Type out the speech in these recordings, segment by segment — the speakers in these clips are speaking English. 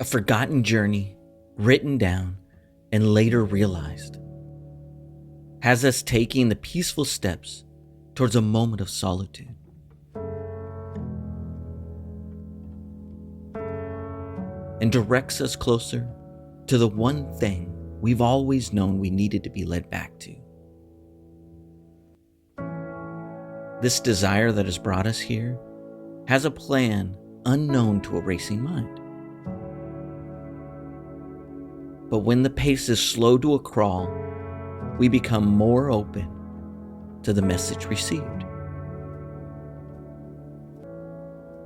a forgotten journey written down and later realized, has us taking the peaceful steps towards a moment of solitude. And directs us closer to the one thing we've always known we needed to be led back to. This desire that has brought us here has a plan unknown to a racing mind. But when the pace is slow to a crawl, we become more open to the message received.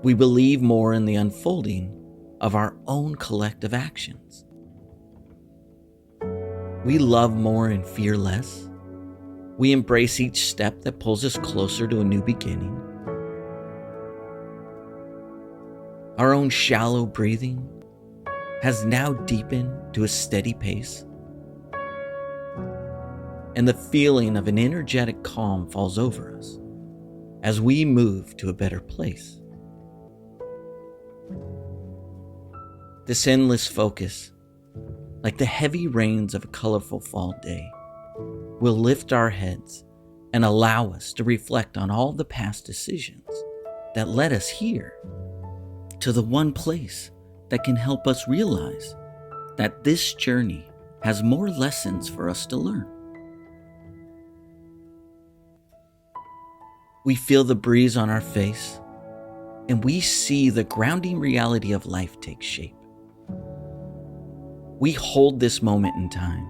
We believe more in the unfolding of our own collective actions. We love more and fear less. We embrace each step that pulls us closer to a new beginning. Our own shallow breathing has now deepened to a steady pace, and the feeling of an energetic calm falls over us as we move to a better place. This endless focus, like the heavy rains of a colorful fall day, will lift our heads and allow us to reflect on all the past decisions that led us here, to the one place that can help us realize that this journey has more lessons for us to learn. We feel the breeze on our face, and we see the grounding reality of life take shape. We hold this moment in time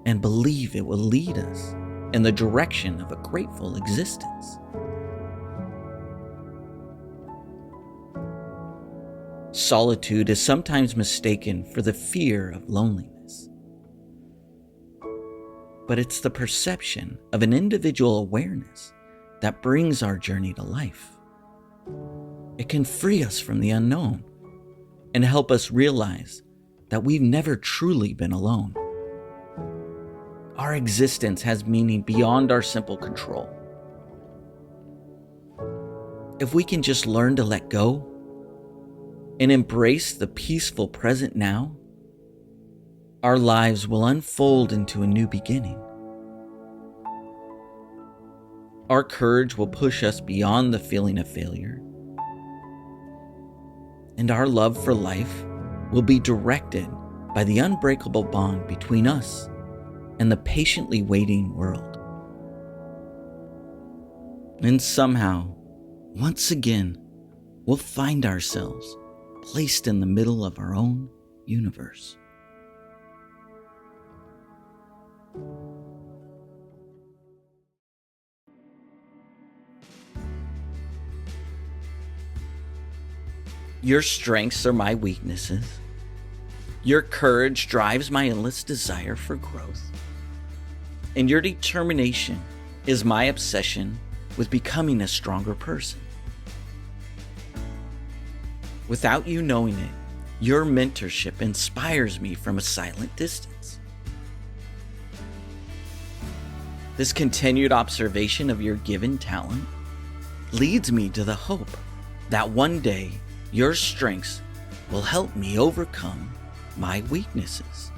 and believe it will lead us in the direction of a grateful existence. Solitude is sometimes mistaken for the fear of loneliness. But it's the perception of an individual awareness that brings our journey to life. It can free us from the unknown and help us realize that we've never truly been alone. Our existence has meaning beyond our simple control. If we can just learn to let go and embrace the peaceful present now, our lives will unfold into a new beginning. Our courage will push us beyond the feeling of failure, and our love for life will be directed by the unbreakable bond between us and the patiently waiting world. And somehow, once again, we'll find ourselves placed in the middle of our own universe. Your strengths are my weaknesses. Your courage drives my endless desire for growth. And your determination is my obsession with becoming a stronger person. Without you knowing it, your mentorship inspires me from a silent distance. This continued observation of your given talent leads me to the hope that one day your strengths will help me overcome my weaknesses.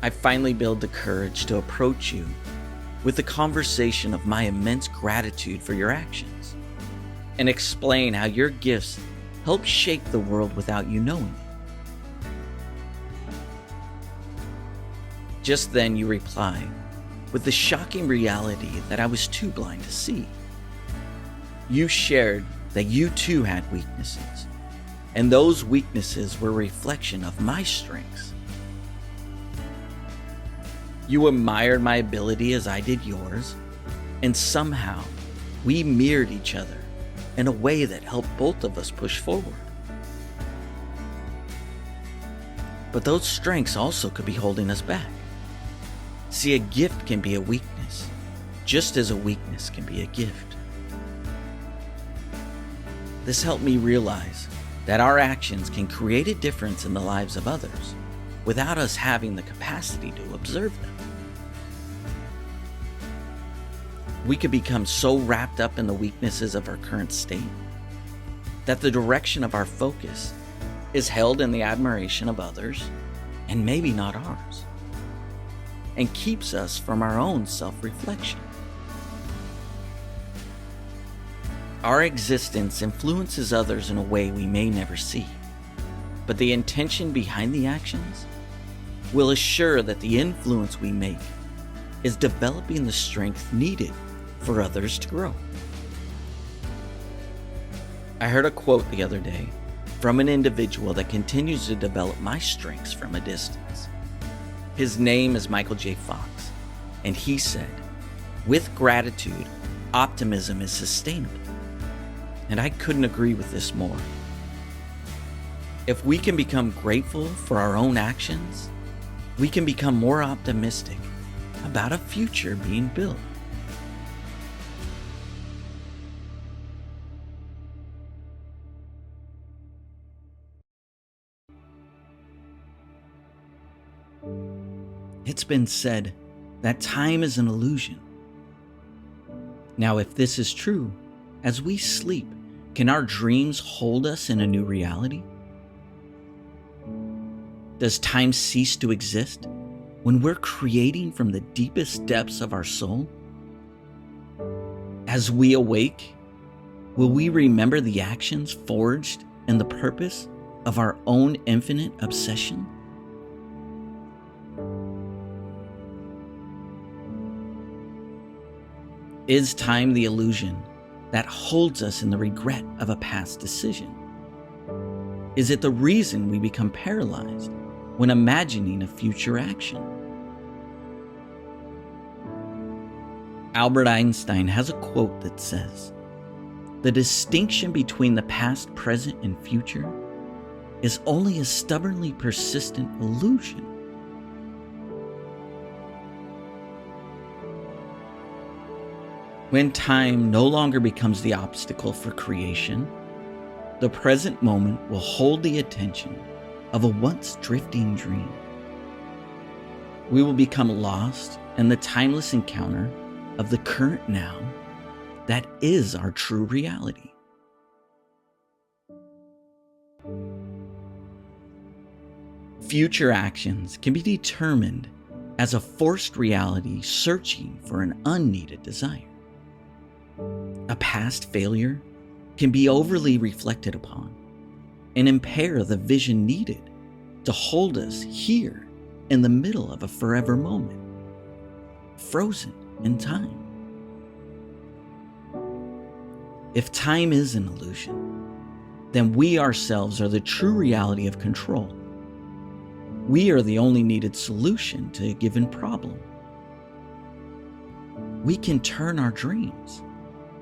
I finally build the courage to approach you with the conversation of my immense gratitude for your actions and explain how your gifts help shape the world without you knowing it. Just then you reply with the shocking reality that I was too blind to see. You shared that you too had weaknesses, and those weaknesses were a reflection of my strengths. You admired my ability as I did yours, and somehow we mirrored each other in a way that helped both of us push forward. But those strengths also could be holding us back. See, a gift can be a weakness, just as a weakness can be a gift. This helped me realize that our actions can create a difference in the lives of others without us having the capacity to observe them. We could become so wrapped up in the weaknesses of our current state that the direction of our focus is held in the admiration of others, and maybe not ours, and keeps us from our own self-reflection. Our existence influences others in a way we may never see, but the intention behind the actions will assure that the influence we make is developing the strength needed for others to grow. I heard a quote the other day from an individual that continues to develop my strengths from a distance. His name is Michael J. Fox, and he said, "With gratitude, optimism is sustainable." And I couldn't agree with this more. If we can become grateful for our own actions, we can become more optimistic about a future being built. It's been said that time is an illusion. Now, if this is true, as we sleep, can our dreams hold us in a new reality? Does time cease to exist when we're creating from the deepest depths of our soul? As we awake, will we remember the actions forged in the purpose of our own infinite obsession? Is time the illusion that holds us in the regret of a past decision? Is it the reason we become paralyzed when imagining a future action? Albert Einstein has a quote that says, "The distinction between the past, present, and future is only a stubbornly persistent illusion." When time no longer becomes the obstacle for creation, the present moment will hold the attention of a once drifting dream. We will become lost in the timeless encounter of the current now that is our true reality. Future actions can be determined as a forced reality searching for an unneeded desire. A past failure can be overly reflected upon and impair the vision needed to hold us here in the middle of a forever moment, frozen in time. If time is an illusion, then we ourselves are the true reality of control. We are the only needed solution to a given problem. We can turn our dreams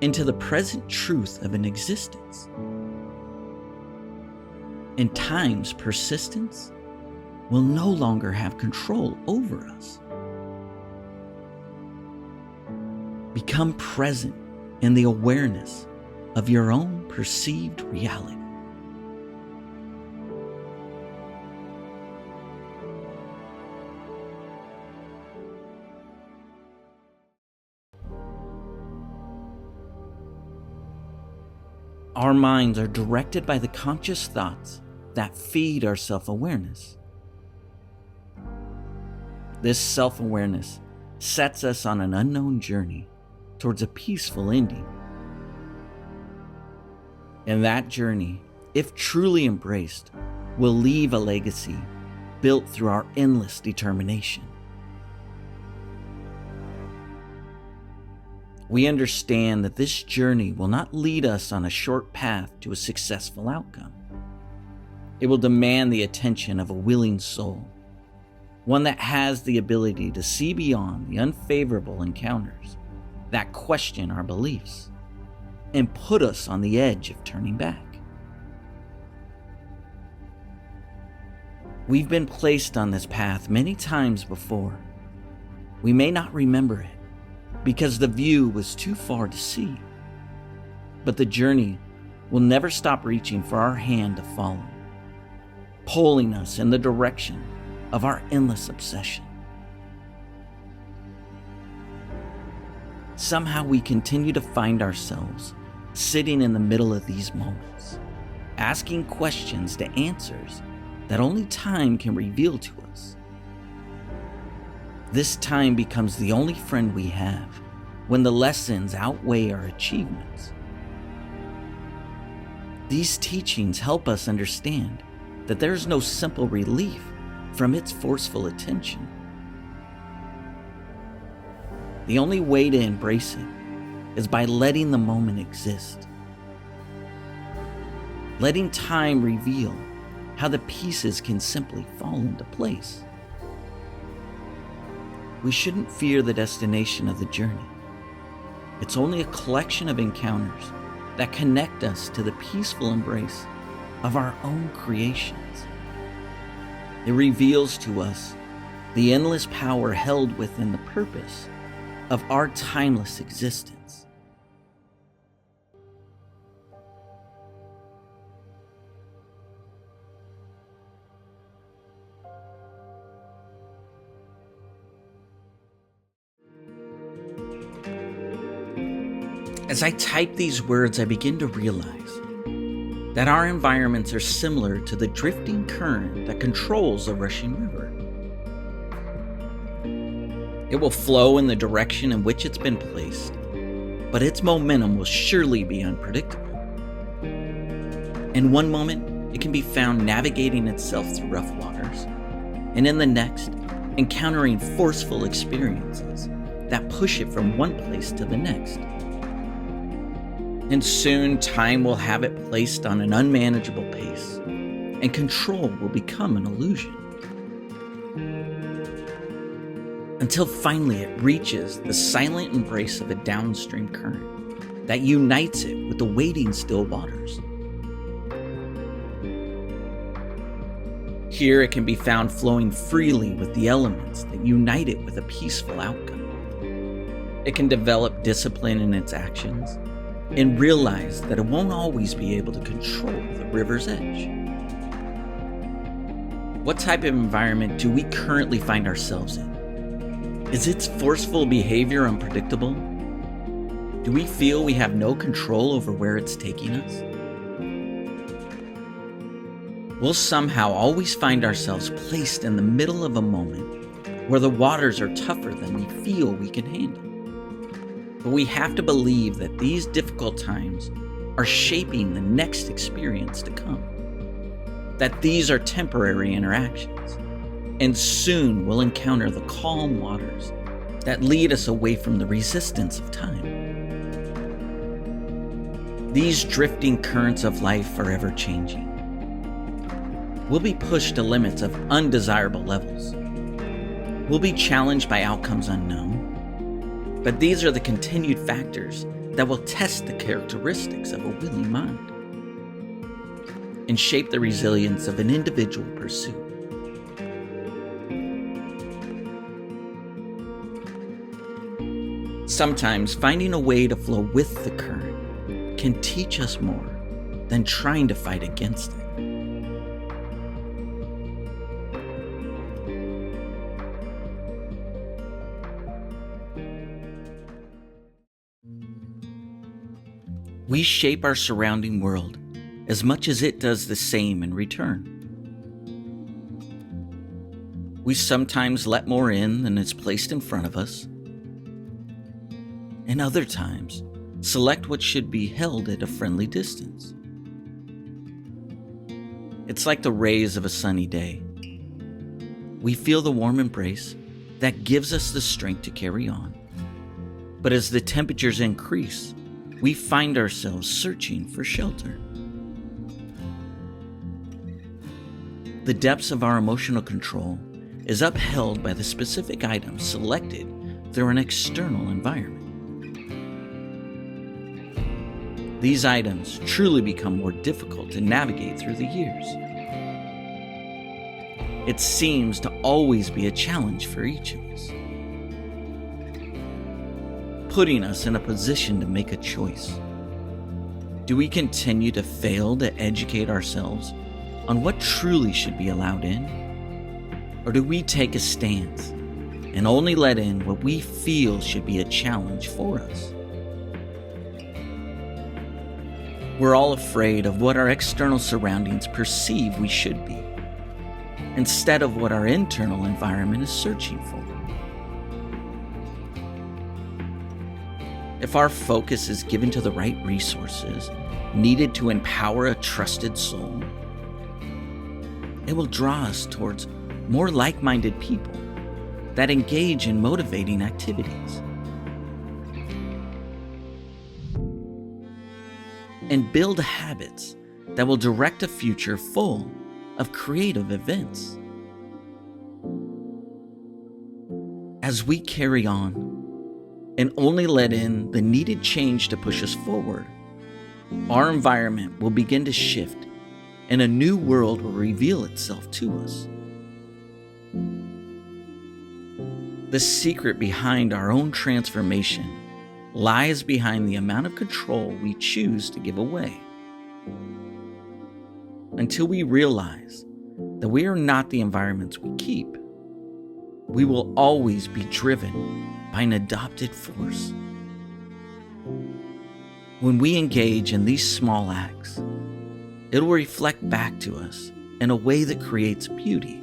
into the present truth of an existence. And time's persistence will no longer have control over us. Become present in the awareness of your own perceived reality. Our minds are directed by the conscious thoughts that feed our self-awareness. This self-awareness sets us on an unknown journey towards a peaceful ending. And that journey, if truly embraced, will leave a legacy built through our endless determination. We understand that this journey will not lead us on a short path to a successful outcome. It will demand the attention of a willing soul, one that has the ability to see beyond the unfavorable encounters that question our beliefs and put us on the edge of turning back. We've been placed on this path many times before. We may not remember it because the view was too far to see, but the journey will never stop reaching for our hand to follow, pulling us in the direction of our endless obsession. Somehow we continue to find ourselves sitting in the middle of these moments, asking questions to answers that only time can reveal to us. This time becomes the only friend we have when the lessons outweigh our achievements. These teachings help us understand that there is no simple relief from its forceful attention. The only way to embrace it is by letting the moment exist. Letting time reveal how the pieces can simply fall into place. We shouldn't fear the destination of the journey. It's only a collection of encounters that connect us to the peaceful embrace of our own creations. It reveals to us the endless power held within the purpose of our timeless existence. As I type these words, I begin to realize that our environments are similar to the drifting current that controls a rushing river. It will flow in the direction in which it's been placed, but its momentum will surely be unpredictable. In one moment, it can be found navigating itself through rough waters, and in the next, encountering forceful experiences that push it from one place to the next. And soon, time will have it placed on an unmanageable pace, and control will become an illusion. Until finally it reaches the silent embrace of a downstream current that unites it with the waiting still waters. Here it can be found flowing freely with the elements that unite it with a peaceful outcome. It can develop discipline in its actions and realize that it won't always be able to control the river's edge. What type of environment do we currently find ourselves in? Is its forceful behavior unpredictable? Do we feel we have no control over where it's taking us? We'll somehow always find ourselves placed in the middle of a moment where the waters are tougher than we feel we can handle. But we have to believe that these difficult times are shaping the next experience to come. That these are temporary interactions, and soon we'll encounter the calm waters that lead us away from the resistance of time. These drifting currents of life are ever changing. We'll be pushed to limits of undesirable levels. We'll be challenged by outcomes unknown. But these are the continued factors that will test the characteristics of a willing mind and shape the resilience of an individual pursuit. Sometimes finding a way to flow with the current can teach us more than trying to fight against it. We shape our surrounding world as much as it does the same in return. We sometimes let more in than is placed in front of us, and other times select what should be held at a friendly distance. It's like the rays of a sunny day. We feel the warm embrace that gives us the strength to carry on. But as the temperatures increase, we find ourselves searching for shelter. The depths of our emotional control is upheld by the specific items selected through an external environment. These items truly become more difficult to navigate through the years. It seems to always be a challenge for each of us, putting us in a position to make a choice. Do we continue to fail to educate ourselves on what truly should be allowed in? Or do we take a stance and only let in what we feel should be a challenge for us? We're all afraid of what our external surroundings perceive we should be, instead of what our internal environment is searching for. If our focus is given to the right resources needed to empower a trusted soul, it will draw us towards more like-minded people that engage in motivating activities and build habits that will direct a future full of creative events. As we carry on and only let in the needed change to push us forward, our environment will begin to shift and a new world will reveal itself to us. The secret behind our own transformation lies behind the amount of control we choose to give away. Until we realize that we are not the environments we keep, we will always be driven by an adopted force. When we engage in these small acts, it will reflect back to us in a way that creates beauty.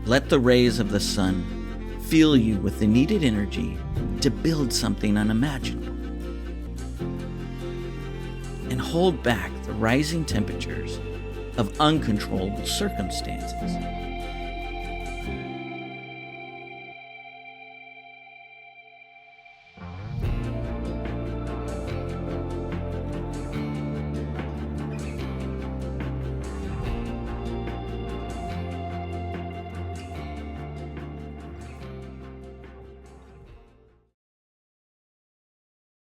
Let the rays of the sun fill you with the needed energy to build something unimaginable. And hold back the rising temperatures of uncontrollable circumstances.